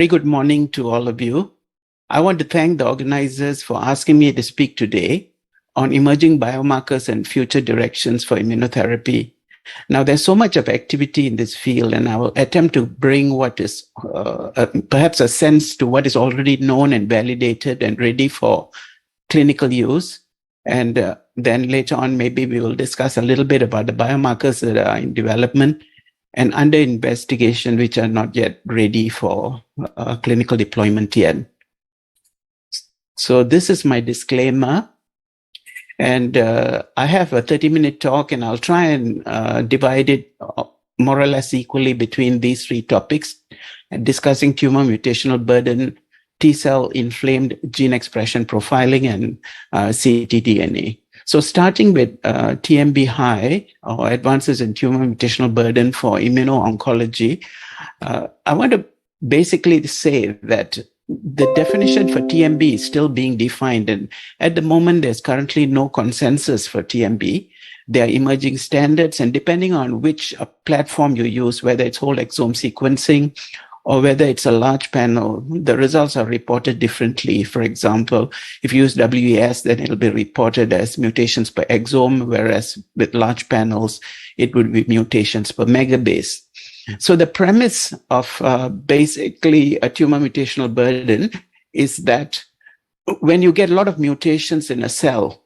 Very good morning to all of you. I want to thank the organizers for asking me to speak today on emerging biomarkers and future directions for immunotherapy. Now, there's so much of activity in this field, and I will attempt to bring what is perhaps a sense to what is already known and validated and ready for clinical use. And then later on, maybe we will discuss a little bit about the biomarkers that are in development and under investigation, which are not yet ready for clinical deployment yet. So this is my disclaimer. And I have a 30-minute talk, and I'll try and divide it more or less equally between these three topics, and discussing tumor mutational burden, T-cell inflamed gene expression profiling, and ctDNA. So starting with TMB high, or advances in tumor mutational burden for immuno-oncology, I want to basically say that the definition for TMB is still being defined. And at the moment, there's currently no consensus for TMB. There are emerging standards, and depending on which platform you use, whether it's whole exome sequencing or whether it's a large panel, the results are reported differently. For example, if you use WES, then it'll be reported as mutations per exome, whereas with large panels, it would be mutations per megabase. So the premise of basically a tumor mutational burden is that when you get a lot of mutations in a cell,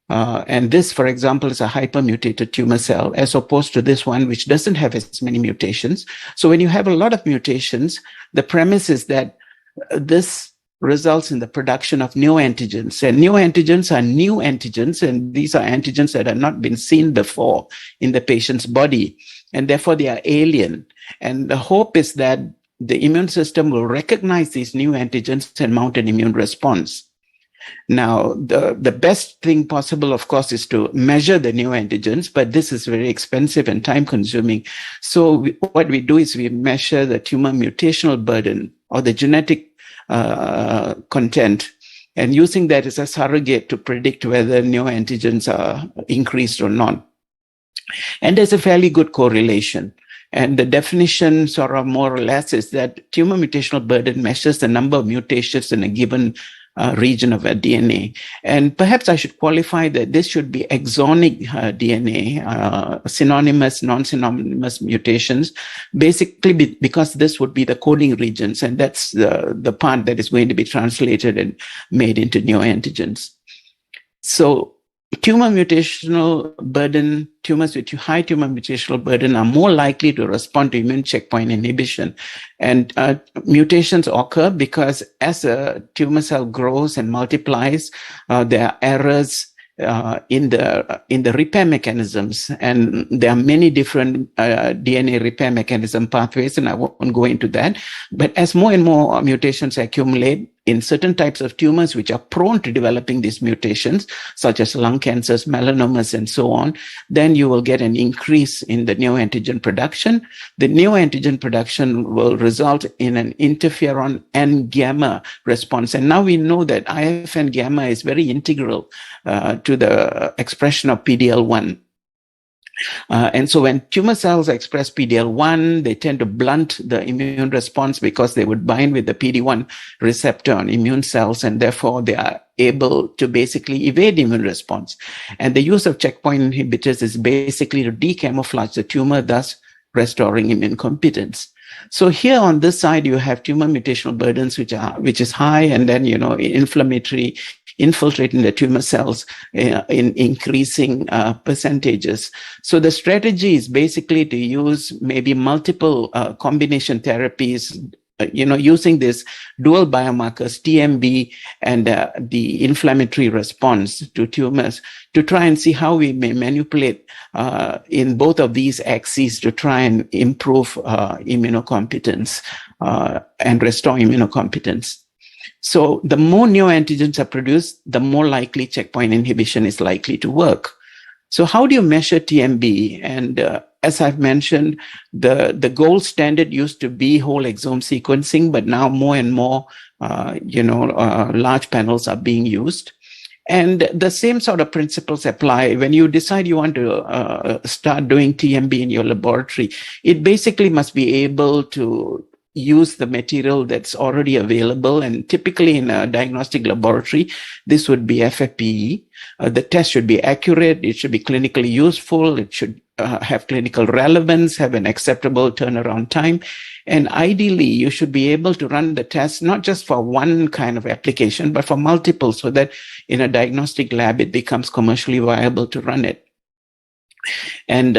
and this, for example, is a hypermutated tumor cell, as opposed to this one, which doesn't have as many mutations. So when you have a lot of mutations, the premise is that this results in the production of neoantigens. And neoantigens are new antigens, and these are antigens that have not been seen before in the patient's body, and therefore they are alien. And the hope is that the immune system will recognize these new antigens and mount an immune response. Now, the best thing possible, of course, is to measure the new antigens, but this is very expensive and time-consuming. So what we do is we measure the tumor mutational burden or the genetic content, and using that as a surrogate to predict whether new antigens are increased or not. And there's a fairly good correlation. And the definition, sort of more or less, is that tumor mutational burden measures the number of mutations in a given region of a DNA. And perhaps I should qualify that this should be exonic DNA, synonymous, non-synonymous mutations, basically because this would be the coding regions, and that's the part that is going to be translated and made into neoantigens. So tumor mutational burden, tumors with high tumor mutational burden are more likely to respond to immune checkpoint inhibition. And mutations occur because as a tumor cell grows and multiplies, there are errors in the repair mechanisms, and there are many different DNA repair mechanism pathways, and I won't go into that. But as more and more mutations accumulate in certain types of tumors which are prone to developing these mutations, such as lung cancers, melanomas, and so on, then you will get an increase in the neoantigen production. The neoantigen production will result in an interferon and gamma response. And now we know that IF and gamma is very integral to the expression of PD-L1. And so when tumor cells express PD-L1, they tend to blunt the immune response because they would bind with the PD-1 receptor on immune cells, and therefore they are able to basically evade immune response. And the use of checkpoint inhibitors is basically to decamouflage the tumor, thus restoring immune competence. So here on this side, you have tumor mutational burdens, which is high, and then, inflammatory infiltrating the tumor cells in increasing percentages. So the strategy is basically to use maybe multiple combination therapies, using this dual biomarkers, TMB and the inflammatory response to tumors, to try and see how we may manipulate in both of these axes to try and improve immunocompetence and restore immunocompetence. So the more neoantigens are produced, the more likely checkpoint inhibition is likely to work. So how do you measure TMB? And as I've mentioned, the gold standard used to be whole exome sequencing, but now more and more, large panels are being used. And the same sort of principles apply when you decide you want to start doing TMB in your laboratory. It basically must be able to use the material that's already available. And typically in a diagnostic laboratory, this would be FFPE. The test should be accurate. It should be clinically useful. It should have clinical relevance, have an acceptable turnaround time. And ideally, you should be able to run the test, not just for one kind of application, but for multiple, so that in a diagnostic lab, it becomes commercially viable to run it. And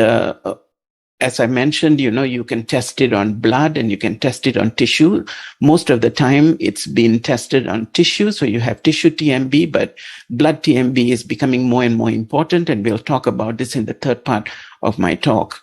as I mentioned, you can test it on blood and you can test it on tissue. Most of the time, it's been tested on tissue. So you have tissue TMB, but blood TMB is becoming more and more important. And we'll talk about this in the third part of my talk.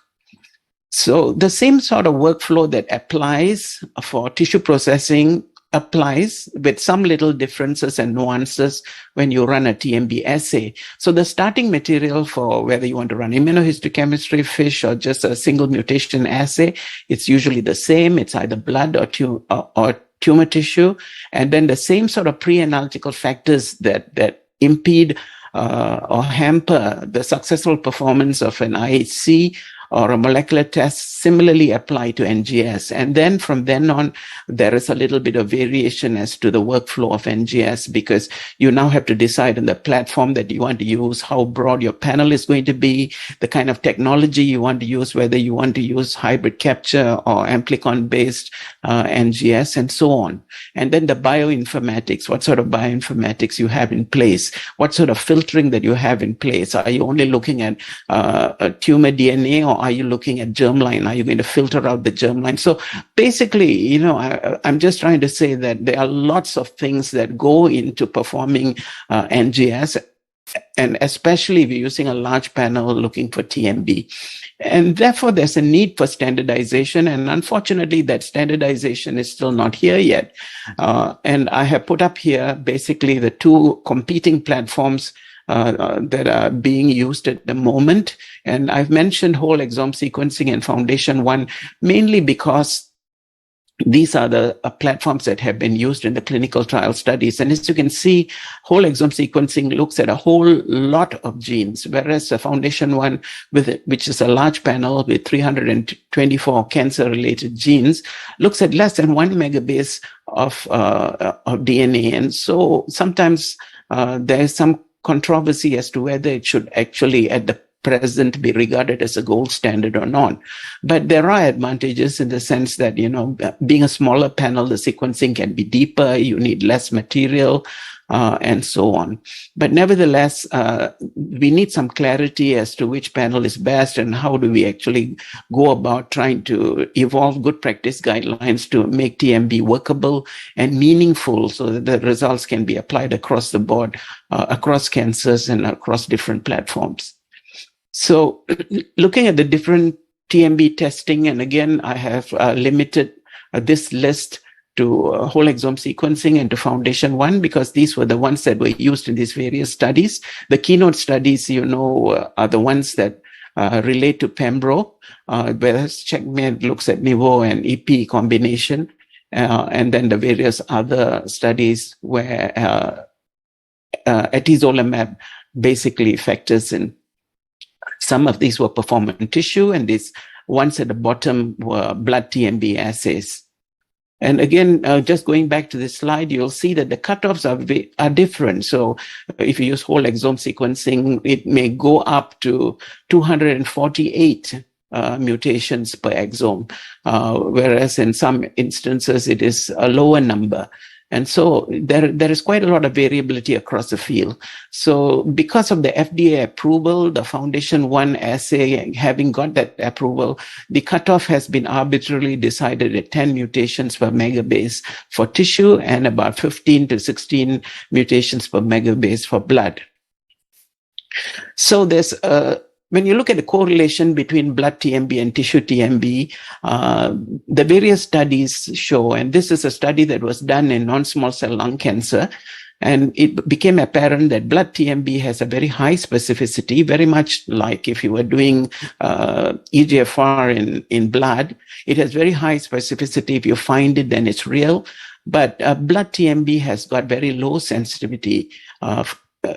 So the same sort of workflow that applies for tissue processing applies with some little differences and nuances when you run a TMB assay. So the starting material for whether you want to run immunohistochemistry, FISH, or just a single mutation assay, it's usually the same. It's either blood or tumor tissue. And then the same sort of pre-analytical factors that impede or hamper the successful performance of an IHC or a molecular test similarly apply to NGS. And then from then on, there is a little bit of variation as to the workflow of NGS, because you now have to decide on the platform that you want to use, how broad your panel is going to be, the kind of technology you want to use, whether you want to use hybrid capture or amplicon-based NGS, and so on. And then the bioinformatics, what sort of bioinformatics you have in place, what sort of filtering that you have in place. Are you only looking at a tumor DNA, or are you looking at germline? Are you going to filter out the germline? So basically, I'm just trying to say that there are lots of things that go into performing NGS, and especially if you're using a large panel looking for TMB. And therefore, there's a need for standardization. And unfortunately, that standardization is still not here yet. And I have put up here basically the two competing platforms that are being used at the moment. And I've mentioned whole exome sequencing and Foundation One mainly because these are the platforms that have been used in the clinical trial studies. And as you can see, whole exome sequencing looks at a whole lot of genes, whereas the Foundation One, which is a large panel with 324 cancer-related genes, looks at less than 1 megabase of DNA. And so sometimes there is some controversy as to whether it should actually at the present be regarded as a gold standard or not. But there are advantages in the sense that, being a smaller panel, the sequencing can be deeper, you need less material, and so on. But nevertheless, we need some clarity as to which panel is best and how do we actually go about trying to evolve good practice guidelines to make TMB workable and meaningful so that the results can be applied across the board, across cancers and across different platforms. So looking at the different TMB testing, and again, I have limited this list to whole exome sequencing and to Foundation One, because these were the ones that were used in these various studies. The keynote studies, are the ones that relate to Pembro, whereas Checkmate looks at Nivo and EP combination, and then the various other studies where atezolizumab basically factors in. Some of these were performed in tissue, and these ones at the bottom were blood TMB assays. And again, just going back to this slide, you'll see that the cutoffs are different. So if you use whole exome sequencing, it may go up to 248 mutations per exome, whereas in some instances, it is a lower number. And so there is quite a lot of variability across the field. So because of the FDA approval, the Foundation One assay, having got that approval, the cutoff has been arbitrarily decided at 10 mutations per megabase for tissue and about 15 to 16 mutations per megabase for blood. So there's when you look at the correlation between blood TMB and tissue TMB, the various studies show, and this is a study that was done in non-small cell lung cancer, and it became apparent that blood TMB has a very high specificity, very much like if you were doing EGFR in blood. It has very high specificity. If you find it, then it's real. But blood TMB has got very low sensitivity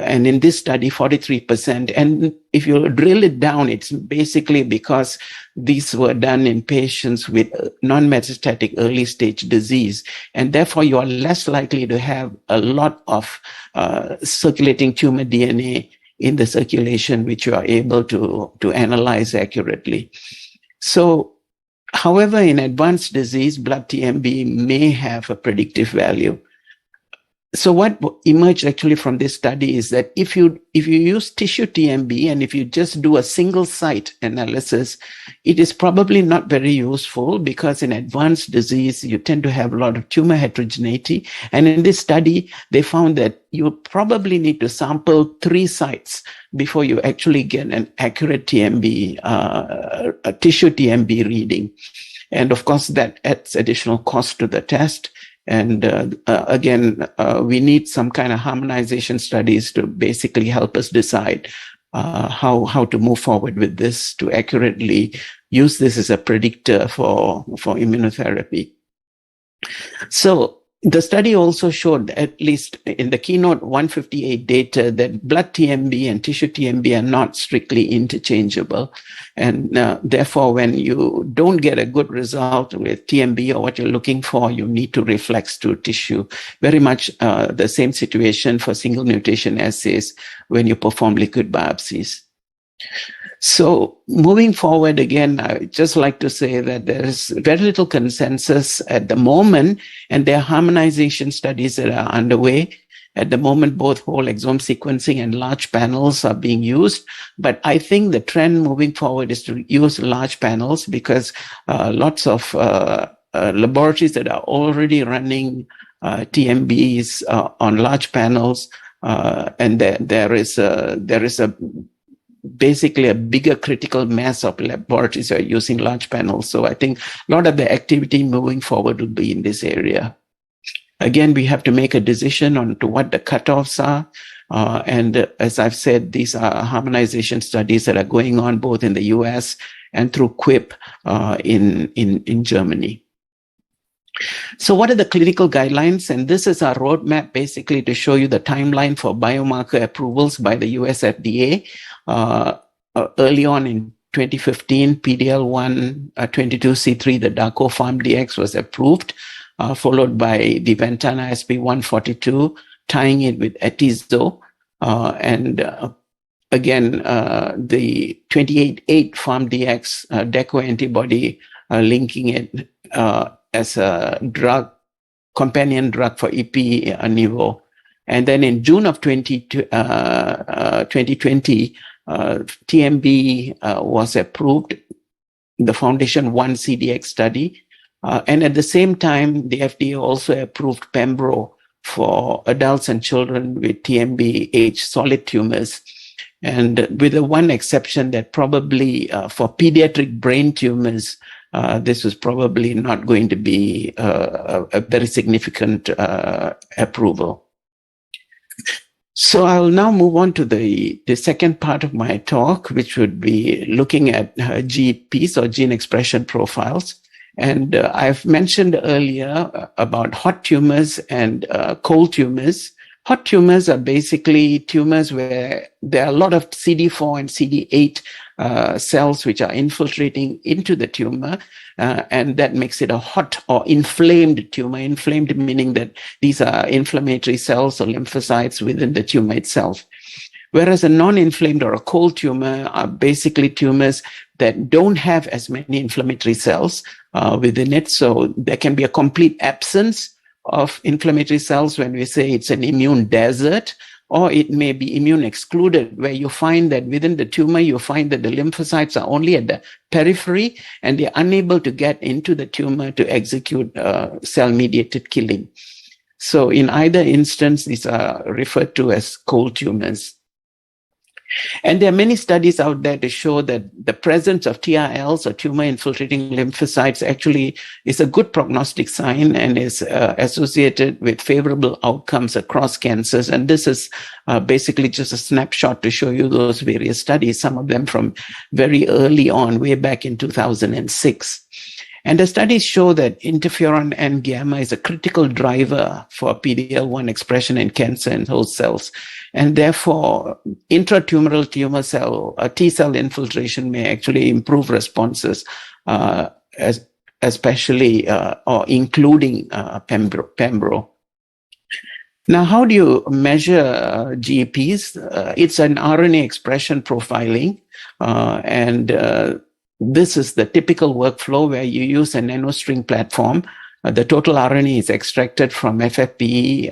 and in this study, 43%. And if you drill it down, it's basically because these were done in patients with non-metastatic early stage disease. And therefore, you are less likely to have a lot of circulating tumor DNA in the circulation, which you are able to analyze accurately. So, however, in advanced disease, blood TMB may have a predictive value. So what emerged actually from this study is that if you use tissue TMB and if you just do a single site analysis, it is probably not very useful because in advanced disease, you tend to have a lot of tumor heterogeneity. And in this study, they found that you probably need to sample 3 sites before you actually get an accurate TMB, a tissue TMB reading. And of course, that adds additional cost to the test. And again, we need some kind of harmonization studies to basically help us decide how to move forward with this to accurately use this as a predictor for immunotherapy. So the study also showed, at least in the keynote 158 data, that blood TMB and tissue TMB are not strictly interchangeable. And therefore, when you don't get a good result with TMB or what you're looking for, you need to reflex to tissue. Very much the same situation for single mutation assays when you perform liquid biopsies. So moving forward, again, I would just like to say that there is very little consensus at the moment, and there are harmonization studies that are underway. At the moment, both whole exome sequencing and large panels are being used. But I think the trend moving forward is to use large panels because lots of laboratories that are already running TMBs on large panels, and there is a basically a bigger critical mass of laboratories are using large panels. So I think a lot of the activity moving forward will be in this area. Again, we have to make a decision on to what the cutoffs are. And as I've said, these are harmonization studies that are going on both in the US and through QIP in Germany. So what are the clinical guidelines? And this is our roadmap basically to show you the timeline for biomarker approvals by the US FDA. Early on in 2015, PDL1 22C3, the DARCO PharmDX was approved, followed by the Ventana SP142, tying it with Atizo. And again, the 28.8 PharmDX DECO antibody linking it as a drug, companion drug for EP-Nivo. And then in June of 2020, TMB was approved, the Foundation 1 CDX study. And at the same time, the FDA also approved Pembro for adults and children with TMB-H solid tumors. And with the one exception that probably for pediatric brain tumors, this was probably not going to be a very significant approval. So I'll now move on to the second part of my talk, which would be looking at GEPs or gene expression profiles. And I've mentioned earlier about hot tumors and cold tumors. Hot tumors are basically tumors where there are a lot of CD4 and CD8 cells which are infiltrating into the tumor, and that makes it a hot or inflamed tumor. Inflamed meaning that these are inflammatory cells or lymphocytes within the tumor itself. Whereas a non-inflamed or a cold tumor are basically tumors that don't have as many inflammatory cells within it. So there can be a complete absence of inflammatory cells when we say it's an immune desert, or it may be immune excluded, where you find that within the tumor, you find that the lymphocytes are only at the periphery and they're unable to get into the tumor to execute cell-mediated killing. So in either instance, these are referred to as cold tumors. And there are many studies out there to show that the presence of TRLs or tumor-infiltrating lymphocytes actually is a good prognostic sign and is associated with favorable outcomes across cancers. And this is basically just a snapshot to show you those various studies, some of them from very early on, way back in 2006. And the studies show that interferon and gamma is a critical driver for PD-L1 expression in cancer and host cells. And therefore, intratumoral tumor cell, T cell infiltration may actually improve responses, especially or including pembro. Now, how do you measure GEPs? It's an RNA expression profiling, and this is the typical workflow where you use a nanostring platform. The total RNA is extracted from FFPE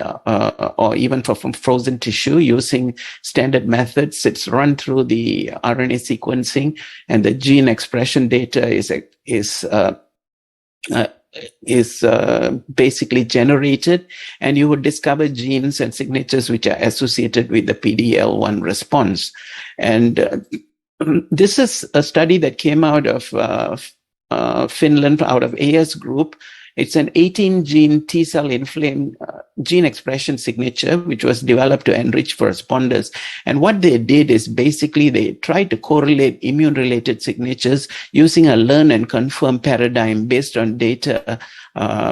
or even from frozen tissue using standard methods. It's run through the RNA sequencing, and the gene expression data is basically generated, and you would discover genes and signatures which are associated with the PD-L1 response. And this is a study that came out of Finland, out of AS group. It's an 18-gene T-cell inflamed gene expression signature, which was developed to enrich for responders. And what they did is basically they tried to correlate immune-related signatures using a learn and confirm paradigm based on data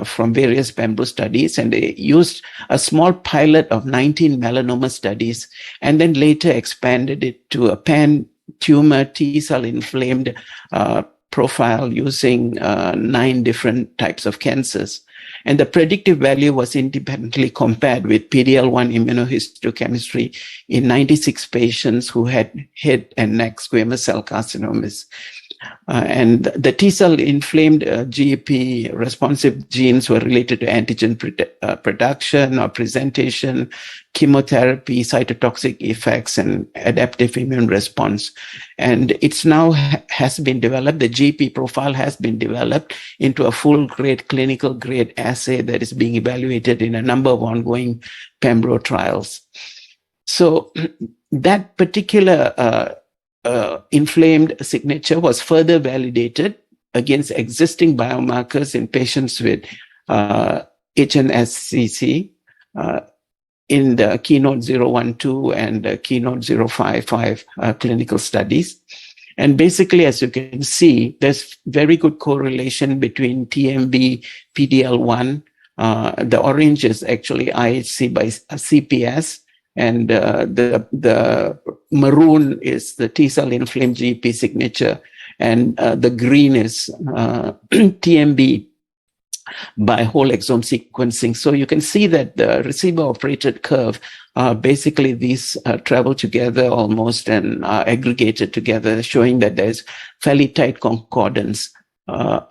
from various pembro studies. And they used a small pilot of 19 melanoma studies, and then later expanded it to a pan-tumor T-cell inflamed profile using 9 different types of cancers. And the predictive value was independently compared with PD-L1 immunohistochemistry in 96 patients who had head and neck squamous cell carcinomas. And the T-cell inflamed GEP responsive genes were related to antigen production or presentation, chemotherapy, cytotoxic effects, and adaptive immune response. And it's now has been developed, the GEP profile has been developed into a full-grade, clinical-grade assay that is being evaluated in a number of ongoing pembro trials. So that particular inflamed signature was further validated against existing biomarkers in patients with HNSCC in the Keynote 012 and Keynote 055 clinical studies. And basically, as you can see, there's very good correlation between TMB, PD-L1. The orange is actually IHC by CPS. And the maroon is the T-cell inflamed GEP signature, and the green is TMB by whole exome sequencing. So you can see that the receiver-operated curve, basically these travel together almost and are aggregated together, showing that there's fairly tight concordance. And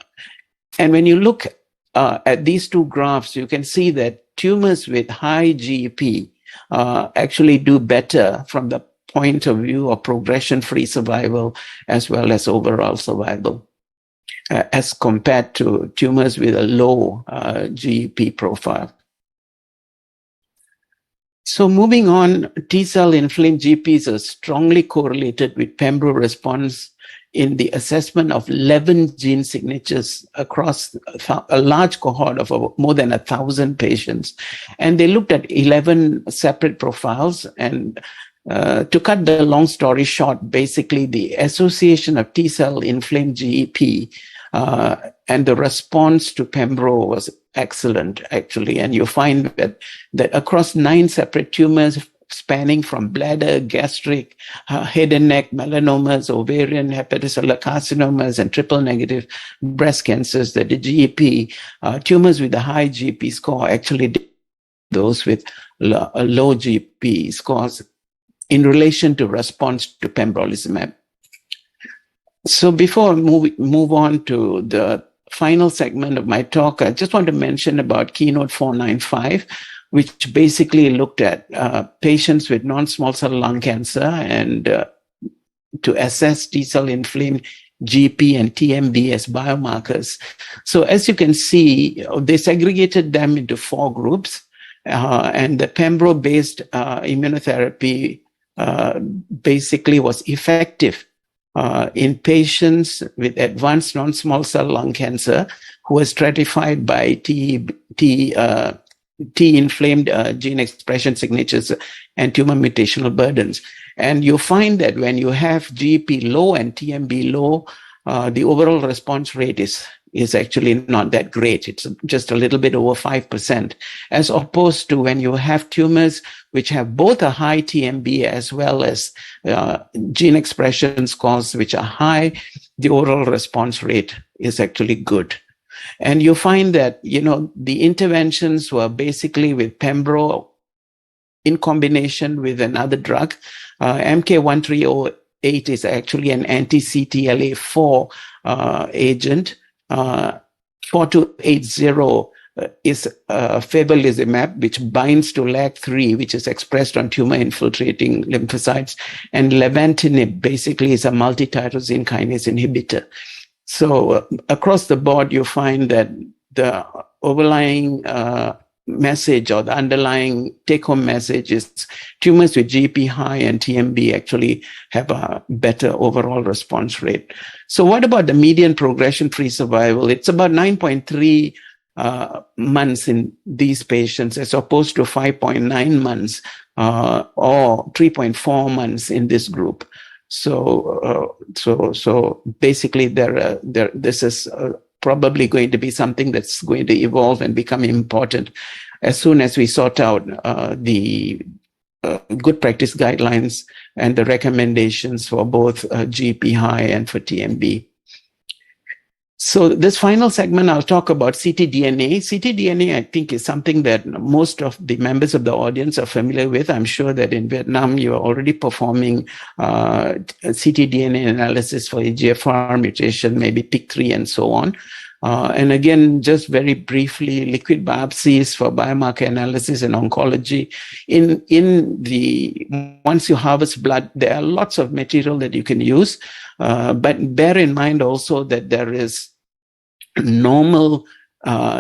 when you look at these two graphs, you can see that tumors with high GEP actually do better from the point of view of progression-free survival as well as overall survival as compared to tumors with a low GEP profile. So moving on, T-cell inflamed GEPs are strongly correlated with pembro response in the assessment of 11 gene signatures across a large cohort of more than 1,000 patients. And they looked at 11 separate profiles. And to cut the long story short, basically the association of T-cell inflamed GEP and the response to pembro was excellent, actually. And you find that across 9 separate tumors, spanning from bladder, gastric, head and neck, melanomas, ovarian, hepatocellular carcinomas, and triple-negative breast cancers, that the GEP, tumors with a high GEP score actually did those with a low GEP scores in relation to response to pembrolizumab. So before I move on to the final segment of my talk, I just want to mention about Keynote 495, which basically looked at patients with non-small cell lung cancer and to assess T-cell inflamed GEP and TMB as biomarkers. So as you can see, they segregated them into 4 groups, and the pembro-based immunotherapy basically was effective in patients with advanced non-small cell lung cancer who were stratified by T-inflamed gene expression signatures and tumor mutational burdens. And you find that when you have GEP low and TMB low, the overall response rate is is actually not that great. It's just a little bit over 5%, as opposed to when you have tumors which have both a high TMB as well as gene expression scores which are high, the overall response rate is actually good. And you find that, the interventions were basically with Pembro in combination with another drug. MK1308 is actually an anti-CTLA4 agent. 4280 is Febelizumab, which binds to LAG3, which is expressed on tumor-infiltrating lymphocytes. And Levantinib basically is a multi-tyrosine kinase inhibitor. So across the board, you find that the overlying message or the underlying take-home message is tumors with GP high and TMB actually have a better overall response rate. So what about the median progression-free survival? It's about 9.3 months in these patients, as opposed to 5.9 months or 3.4 months in this group. So basically, this is probably going to be something that's going to evolve and become important as soon as we sort out the good practice guidelines and the recommendations for both GP high and for TMB. So this final segment, I'll talk about ctDNA. ctDNA, I think, is something that most of the members of the audience are familiar with. I'm sure that in Vietnam, you're already performing ctDNA analysis for EGFR mutation, maybe PIK3 and so on. And again, just very briefly, liquid biopsies for biomarker analysis in oncology. Once you harvest blood, there are lots of material that you can use. But bear in mind also that there is normal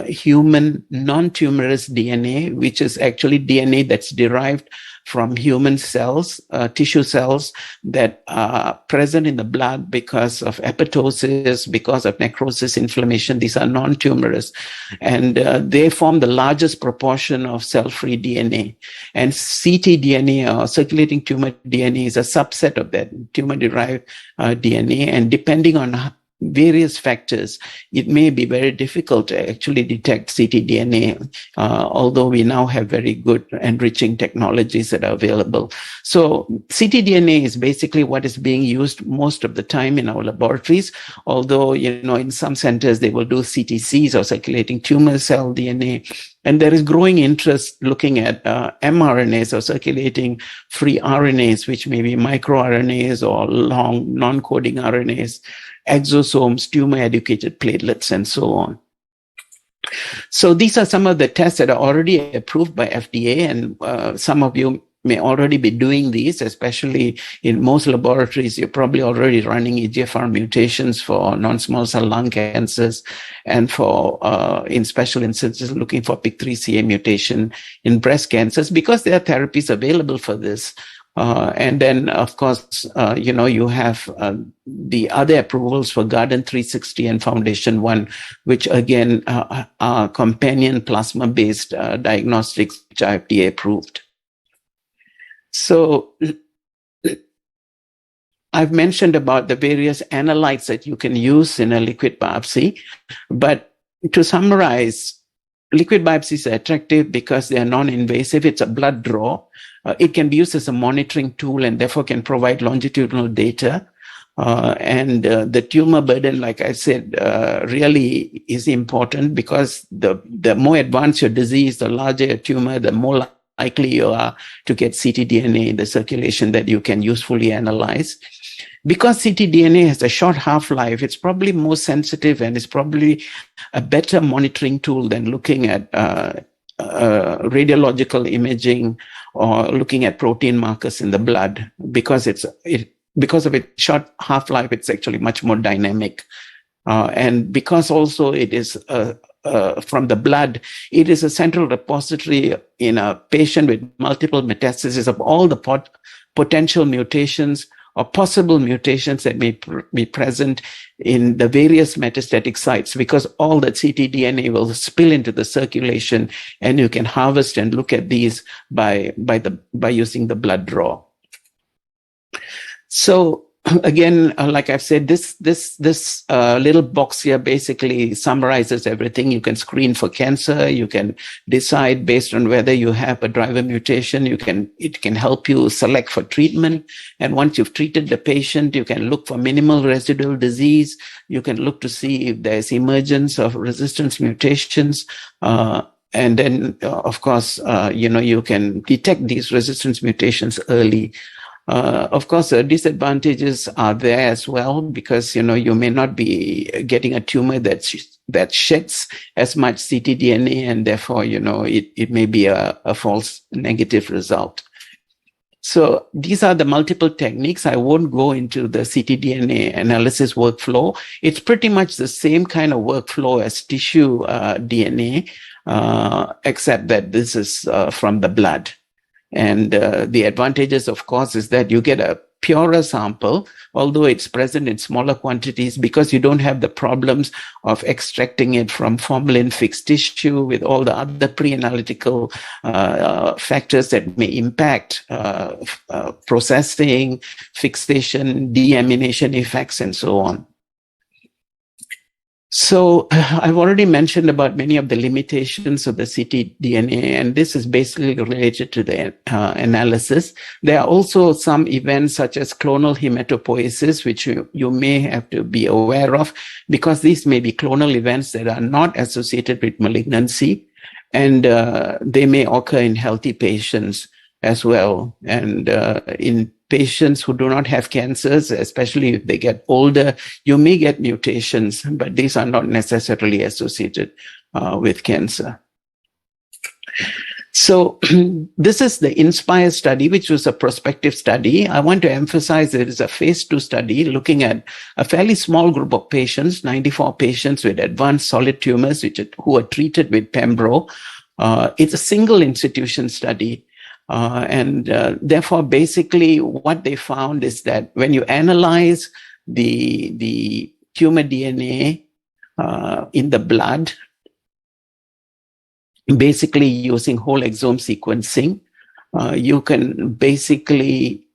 human non-tumorous DNA, which is actually DNA that's derived from human cells, tissue cells that are present in the blood because of apoptosis, because of necrosis, inflammation. These are non-tumorous, and they form the largest proportion of cell-free DNA. And ctDNA, or circulating tumor DNA, is a subset of that tumor-derived DNA. And depending on various factors, it may be very difficult to actually detect ctDNA, although we now have very good enriching technologies that are available. So ctDNA is basically what is being used most of the time in our laboratories, although, in some centers they will do CTCs, or circulating tumor cell DNA. And there is growing interest looking at mRNAs, or circulating free RNAs, which may be microRNAs or long non-coding RNAs, exosomes, tumor-educated platelets, and so on. So these are some of the tests that are already approved by FDA, and some of you may already be doing these, especially in most laboratories. You're probably already running EGFR mutations for non-small cell lung cancers, and for, in special instances, looking for PIK3CA mutation in breast cancers, because there are therapies available for this. And then, of course, you have the other approvals for Garden 360 and Foundation 1, which again are companion plasma-based diagnostics, which are FDA approved. So I've mentioned about the various analytes that you can use in a liquid biopsy, but to summarize, liquid biopsies are attractive because they are non-invasive. It's a blood draw. It can be used as a monitoring tool and therefore can provide longitudinal data. And the tumor burden, like I said, really is important, because the more advanced your disease, the larger your tumor, the more likely you are to get ctDNA in the circulation that you can usefully analyze. Because ctDNA has a short half-life, it's probably more sensitive, and it's probably a better monitoring tool than looking at radiological imaging or looking at protein markers in the blood. Because because of its short half-life, it's actually much more dynamic. And because also it is from the blood, it is a central repository in a patient with multiple metastases of all the potential mutations or possible mutations that may be present in the various metastatic sites, because all that ctDNA will spill into the circulation, and you can harvest and look at these by using the blood draw. So again, like I've said, this little box here basically summarizes everything. You can screen for cancer. You can decide based on whether you have a driver mutation. It can help you select for treatment. And once you've treated the patient, you can look for minimal residual disease. You can look to see if there's emergence of resistance mutations. And then, of course, you can detect these resistance mutations early. Of course, the disadvantages are there as well, because, you may not be getting a tumor that sheds as much ctDNA, and therefore, it may be a false negative result. So these are the multiple techniques. I won't go into the ctDNA analysis workflow. It's pretty much the same kind of workflow as tissue DNA, except that this is from the blood. And the advantages, of course, is that you get a purer sample, although it's present in smaller quantities, because you don't have the problems of extracting it from formalin-fixed tissue with all the other pre-analytical factors that may impact processing, fixation, deamination effects, and so on. So I've already mentioned about many of the limitations of the ctDNA, and this is basically related to the analysis. There are also some events such as clonal hematopoiesis, which you may have to be aware of, because these may be clonal events that are not associated with malignancy, and they may occur in healthy patients as well. And in patients who do not have cancers, especially if they get older, you may get mutations, but these are not necessarily associated with cancer. So this is the INSPIRE study, which was a prospective study. I want to emphasize it is a phase 2 study looking at a fairly small group of patients, 94 patients with advanced solid tumors who are treated with Pembro. It's a single institution study. And therefore, basically, what they found is that when you analyze the tumor DNA in the blood, basically using whole exome sequencing, you can basically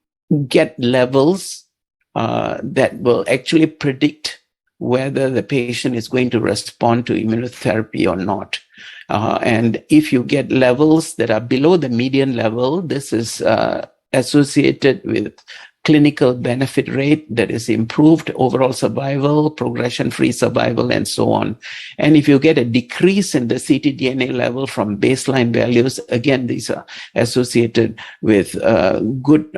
get levels that will actually predict whether the patient is going to respond to immunotherapy or not. And if you get levels that are below the median level, this is associated with clinical benefit rate that is improved overall survival, progression-free survival, and so on. And if you get a decrease in the ctDNA level from baseline values, again, these are associated with good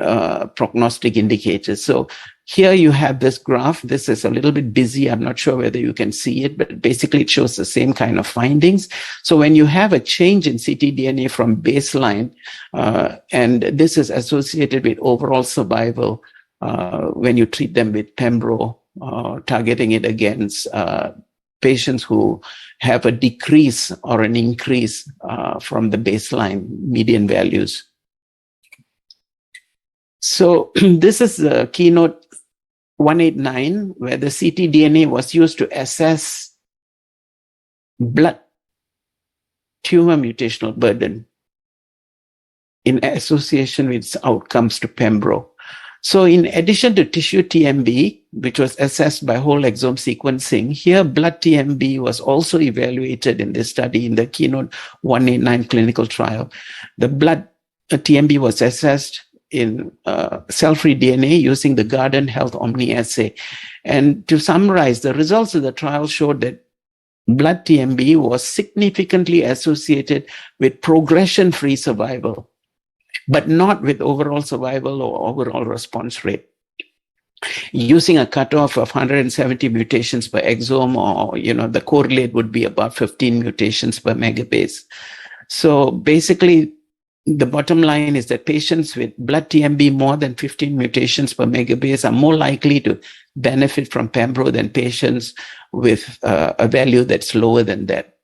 prognostic indicators. So here you have this graph. This is a little bit busy. I'm not sure whether you can see it, but basically it shows the same kind of findings. So when you have a change in ctDNA from baseline, and this is associated with overall survival when you treat them with Pembro, targeting it against patients who have a decrease or an increase from the baseline median values. So this is the keynote 189, where the ctDNA was used to assess blood tumor mutational burden in association with its outcomes to Pembro. So in addition to tissue TMB, which was assessed by whole exome sequencing, here blood TMB was also evaluated in this study in the keynote 189 clinical trial. The blood TMB was assessed in cell-free DNA using the Garden Health Omni assay. And to summarize, the results of the trial showed that blood TMB was significantly associated with progression-free survival, but not with overall survival or overall response rate. Using a cutoff of 170 mutations per exome, or, the correlate would be about 15 mutations per megabase. So basically, the bottom line is that patients with blood TMB more than 15 mutations per megabase are more likely to benefit from Pembro than patients with a value that's lower than that.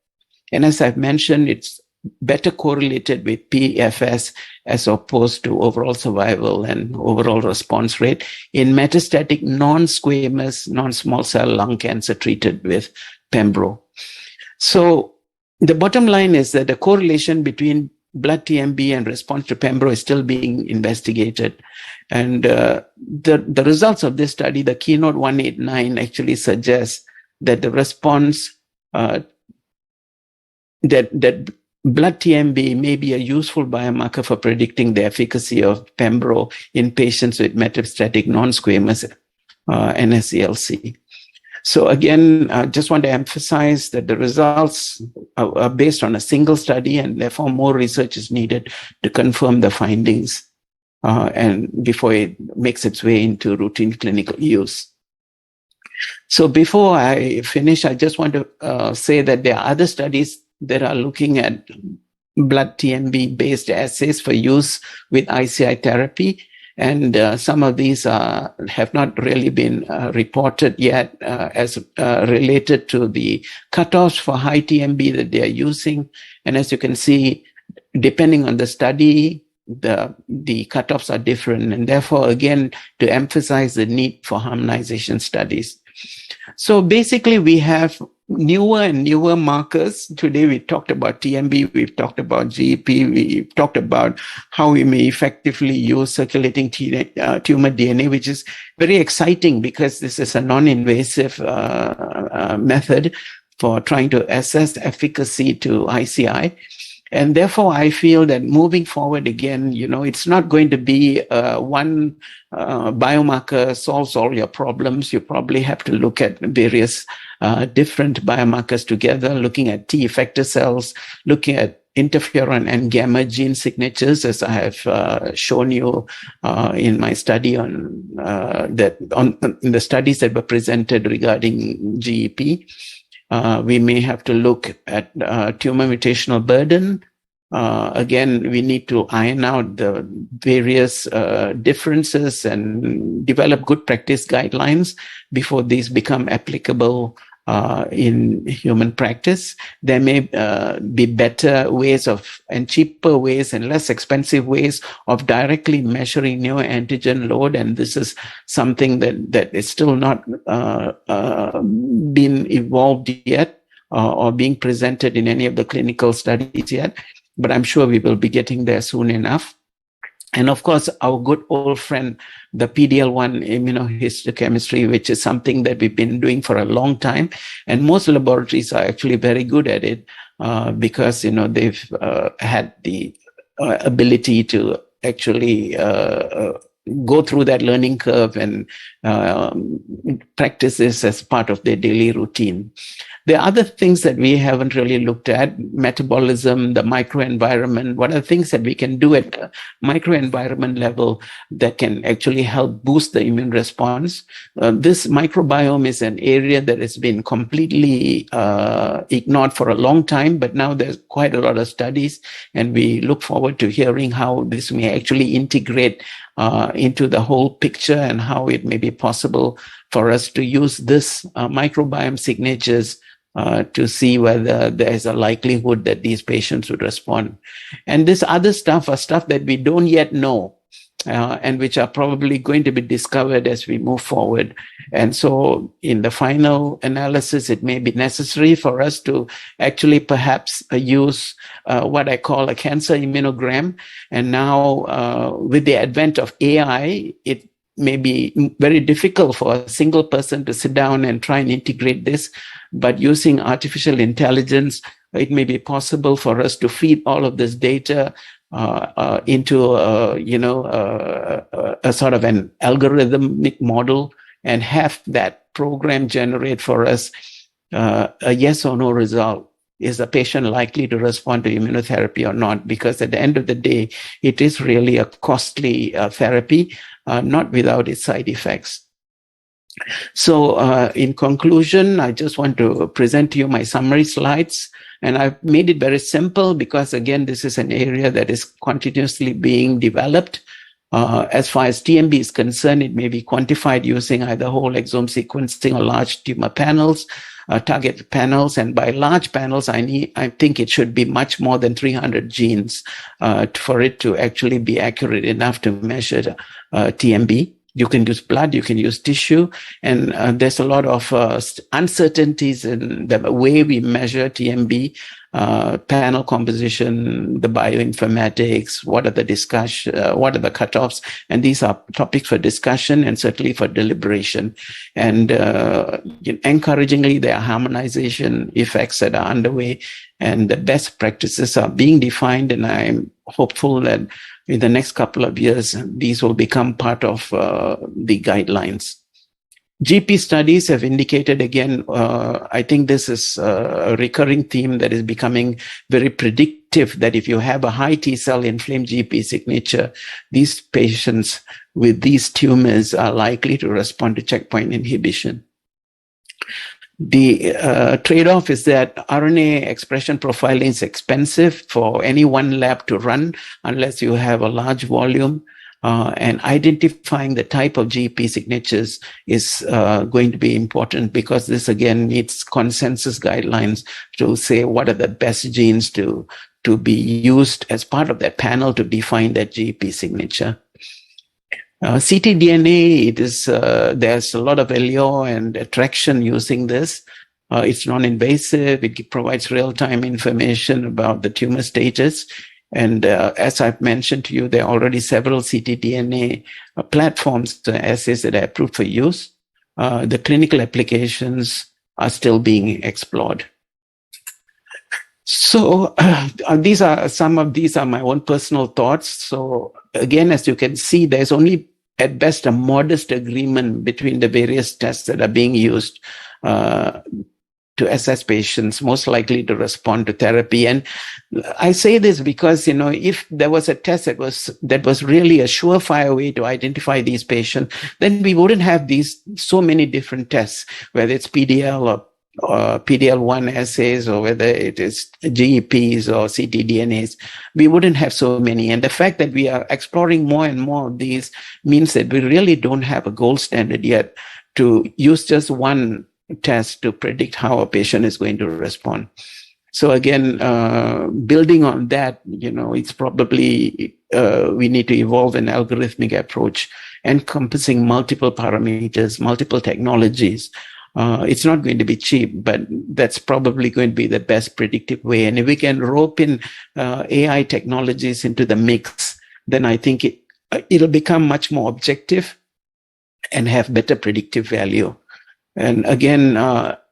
And as I've mentioned, it's better correlated with PFS as opposed to overall survival and overall response rate in metastatic non-squamous, non-small cell lung cancer treated with Pembro. So the bottom line is that the correlation between blood TMB and response to pembro is still being investigated. And the results of this study, the Keynote 189, actually suggests that the response, that blood TMB may be a useful biomarker for predicting the efficacy of pembro in patients with metastatic non-squamous NSCLC. So again, I just want to emphasize that the results are based on a single study, and therefore more research is needed to confirm the findings and before it makes its way into routine clinical use. So before I finish, I just want to say that there are other studies that are looking at blood TMB-based assays for use with ICI therapy. And some of these have not really been reported yet as related to the cutoffs for high TMB that they are using. And as you can see, depending on the study, the cutoffs are different. And therefore, again, to emphasize the need for harmonization studies. So basically, we have newer and newer markers. Today, we talked about TMB, we've talked about GEP, we've talked about how we may effectively use circulating tumor DNA, which is very exciting because this is a non-invasive method for trying to assess efficacy to ICI. And therefore, I feel that moving forward again, it's not going to be one biomarker solves all your problems. You probably have to look at various different biomarkers together, looking at T effector cells, looking at interferon and gamma gene signatures, as I have shown you in my study on in the studies that were presented regarding GEP. We may have to look at tumor mutational burden. Again, we need to iron out the various differences and develop good practice guidelines before these become applicable in human practice. There may be better ways and cheaper ways and less expensive ways of directly measuring neoantigen load, and this is something that is still not been evolved yet or being presented in any of the clinical studies yet, but I'm sure we will be getting there soon enough. And of course, our good old friend, the PD-L1 immunohistochemistry, which is something that we've been doing for a long time. And most laboratories are actually very good at it because, they've had the ability to actually go through that learning curve and practice this as part of their daily routine. There are other things that we haven't really looked at: metabolism, the microenvironment. What are the things that we can do at the microenvironment level that can actually help boost the immune response? This microbiome is an area that has been completely ignored for a long time, but now there's quite a lot of studies, and we look forward to hearing how this may actually integrate into the whole picture and how it may be possible for us to use this microbiome signatures to see whether there is a likelihood that these patients would respond. And this other stuff are stuff that we don't yet know and which are probably going to be discovered as we move forward. And so in the final analysis, it may be necessary for us to actually perhaps use what I call a cancer immunogram. And now with the advent of AI, it may be very difficult for a single person to sit down and try and integrate this, but using artificial intelligence, it may be possible for us to feed all of this data into a sort of an algorithmic model and have that program generate for us a yes or no result. Is the patient likely to respond to immunotherapy or not? Because at the end of the day, it is really a costly therapy, not without its side effects. So in conclusion, I just want to present to you my summary slides. And I've made it very simple because, again, this is an area that is continuously being developed. As far as TMB is concerned, it may be quantified using either whole exome sequencing or large tumor panels, target panels. And by large panels, I think it should be much more than 300 genes for it to actually be accurate enough to measure TMB. You can use blood, you can use tissue, and there's a lot of uncertainties in the way we measure TMB, panel composition, the bioinformatics, what are the cutoffs, and these are topics for discussion and certainly for deliberation. And encouragingly, there are harmonization effects that are underway, and the best practices are being defined, and I'm hopeful that in the next couple of years, these will become part of the guidelines. GP studies have indicated, again, I think this is a recurring theme that is becoming very predictive, that if you have a high T-cell inflamed GP signature, these patients with these tumors are likely to respond to checkpoint inhibition. The trade-off is that RNA expression profiling is expensive for any one lab to run unless you have a large volume. And identifying the type of GP signatures is going to be important, because this again needs consensus guidelines to say what are the best genes to be used as part of that panel to define that GP signature. ctDNA, it is there's a lot of allure and attraction using this. It's non-invasive. It provides real-time information about the tumor stages. And as I've mentioned to you, there are already several ctDNA platforms, assays that are approved for use. The clinical applications are still being explored. So some of these are my own personal thoughts. So again, as you can see, there's only at best a modest agreement between the various tests that are being used to assess patients most likely to respond to therapy. And I say this because, if there was a test that was really a surefire way to identify these patients, then we wouldn't have so many different tests, whether it's PDL or PDL1 assays, or whether it is GEPs or ctDNAs. We wouldn't have so many. And the fact that we are exploring more and more of these means that we really don't have a gold standard yet to use just one test to predict how a patient is going to respond. So again, building on that, it's probably we need to evolve an algorithmic approach encompassing multiple parameters, multiple technologies. It's not going to be cheap, but that's probably going to be the best predictive way. And if we can rope in AI technologies into the mix, then I think it'll become much more objective and have better predictive value. And again,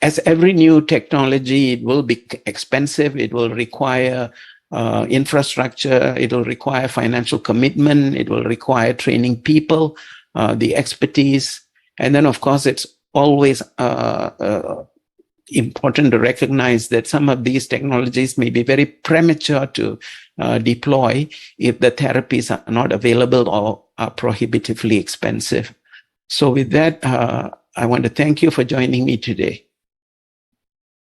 as every new technology, it will be expensive. It will require infrastructure. It will require financial commitment. It will require training people, the expertise. And then, of course, it's always important to recognize that some of these technologies may be very premature to deploy if the therapies are not available or are prohibitively expensive. So with that, I want to thank you for joining me today.